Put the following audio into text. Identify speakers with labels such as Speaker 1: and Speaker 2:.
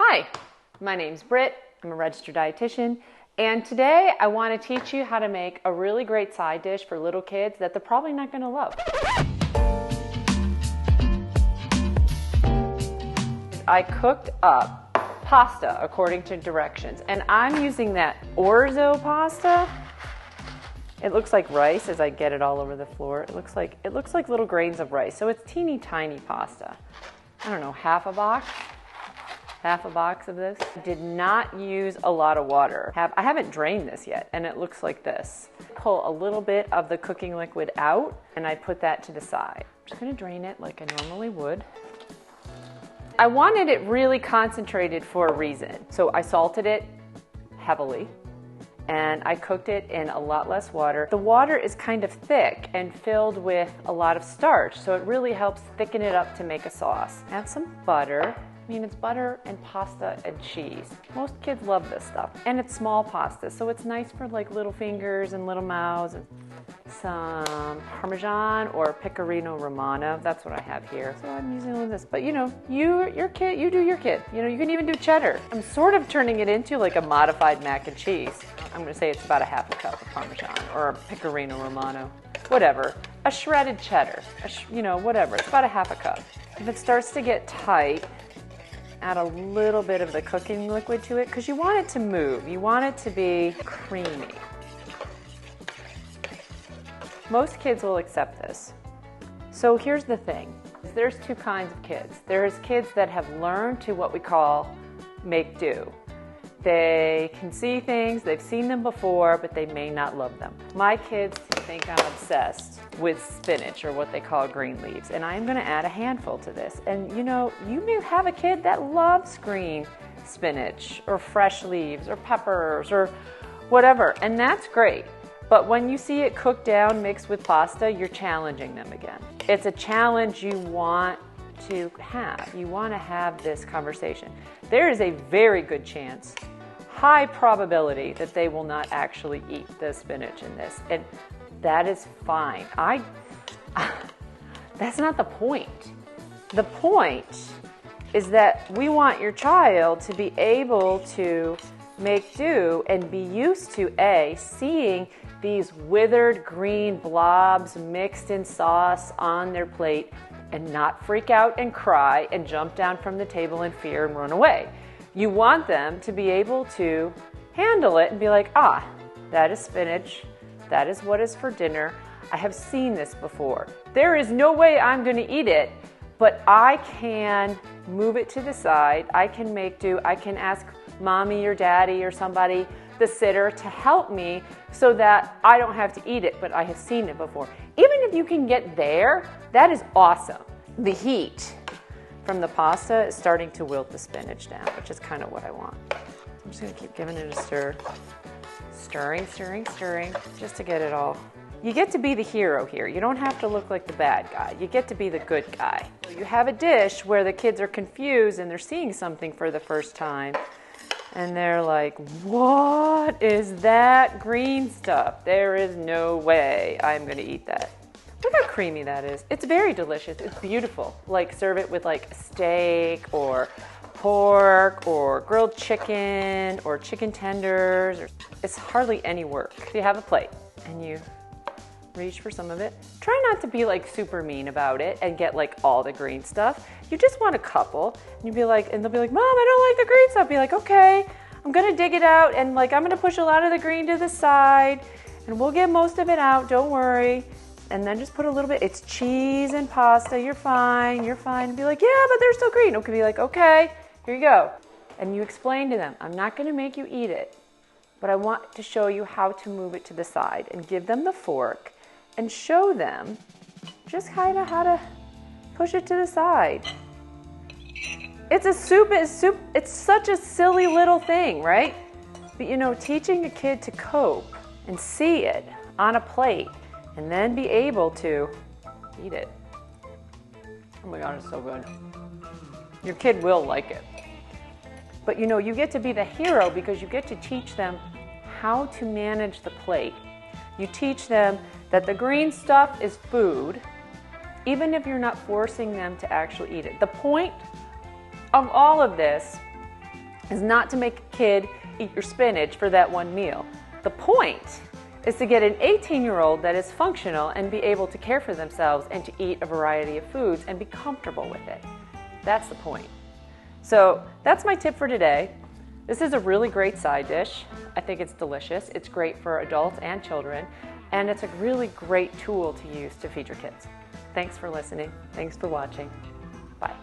Speaker 1: Hi, my name's Britt. I'm a registered dietitian, and today I want to teach you how to make a really great side dish for little kids that they're probably not going to love. I cooked up pasta according to directions, and I'm using that orzo pasta. It looks like rice as I get it all over the floor. It looks like little grains of rice, so it's teeny tiny pasta. I don't know, half a box of this. I did not use a lot of water. I haven't drained this yet, and it looks like this. Pull a little bit of the cooking liquid out, and I put that to the side. I'm just gonna drain it like I normally would. I wanted it really concentrated for a reason. So I salted it heavily, and I cooked it in a lot less water. The water is kind of thick and filled with a lot of starch, so it really helps thicken it up to make a sauce. Add some butter. I mean, it's butter and pasta and cheese. Most kids love this stuff. And it's small pasta, so it's nice for like little fingers and little mouths. And some Parmesan or Pecorino Romano. That's what I have here. So I'm using all of this. But you know, your kid, you do your kid. You know, you can even do cheddar. I'm sort of turning it into like a modified mac and cheese. I'm gonna say it's about a half a cup of Parmesan or Pecorino Romano. Whatever. A shredded cheddar. You know, whatever. It's about a half a cup. If it starts to get tight, add a little bit of the cooking liquid to it because you want it to move. You want it to be creamy. Most kids will accept this. So here's the thing. There's two kinds of kids. There's kids that have learned to what we call make do. They can see things, they've seen them before, but they may not love them. My kids think I'm obsessed with spinach, or what they call green leaves, and I'm gonna add a handful to this. And you know, you may have a kid that loves green spinach, or fresh leaves, or peppers, or whatever, and that's great. But when you see it cooked down mixed with pasta, you're challenging them again. It's a challenge you want to have. You want to have this conversation. There is a very good chance, high probability, that they will not actually eat the spinach in this, and that is fine. That's not the point. The point is that we want your child to be able to make do and be used to seeing these withered green blobs mixed in sauce on their plate and not freak out and cry and jump down from the table in fear and run away. You want them to be able to handle it and be like, that is spinach. That is what is for dinner. I have seen this before. There is no way I'm going to eat it, but I can move it to the side. I can make do. I can ask mommy or daddy or somebody, the sitter, to help me so that I don't have to eat it, but I have seen it before. Even if you can get there, that is awesome. The heat from the pasta is starting to wilt the spinach down, which is kind of what I want. I'm just gonna keep giving it a stir. Stirring, just to get it all. You get to be the hero here. You don't have to look like the bad guy. You get to be the good guy. You have a dish where the kids are confused and they're seeing something for the first time. And they're like, what is that green stuff? There is no way I'm going to eat that. Look how creamy that is. It's very delicious. It's beautiful. Like, serve it with like steak or pork or grilled chicken or chicken tenders. It's hardly any work. You have a plate and you reach for some of it. Try not to be like super mean about it and get like all the green stuff. You just want a couple, and you'll be like, and they'll be like, Mom, I don't like the green stuff. Be like, okay, I'm gonna dig it out, and like I'm gonna push a lot of the green to the side, and we'll get most of it out. Don't worry. And then just put a little bit. It's cheese and pasta. You're fine. You're fine. And be like, yeah, but they're still green. Okay, be like, okay, here you go. And you explain to them, I'm not gonna make you eat it, but I want to show you how to move it to the side, and give them the fork and show them just kind of how to push it to the side. It's such a silly little thing, right? But you know, teaching a kid to cope and see it on a plate and then be able to eat it. Oh my God, it's so good. Your kid will like it. But you know, you get to be the hero because you get to teach them how to manage the plate. You teach them that the green stuff is food, even if you're not forcing them to actually eat it. The point of all of this is not to make a kid eat your spinach for that one meal. The point is to get an 18-year-old that is functional and be able to care for themselves and to eat a variety of foods and be comfortable with it. That's the point. So that's my tip for today. This is a really great side dish. I think it's delicious. It's great for adults and children, and it's a really great tool to use to feed your kids. Thanks for listening. Thanks for watching. Bye.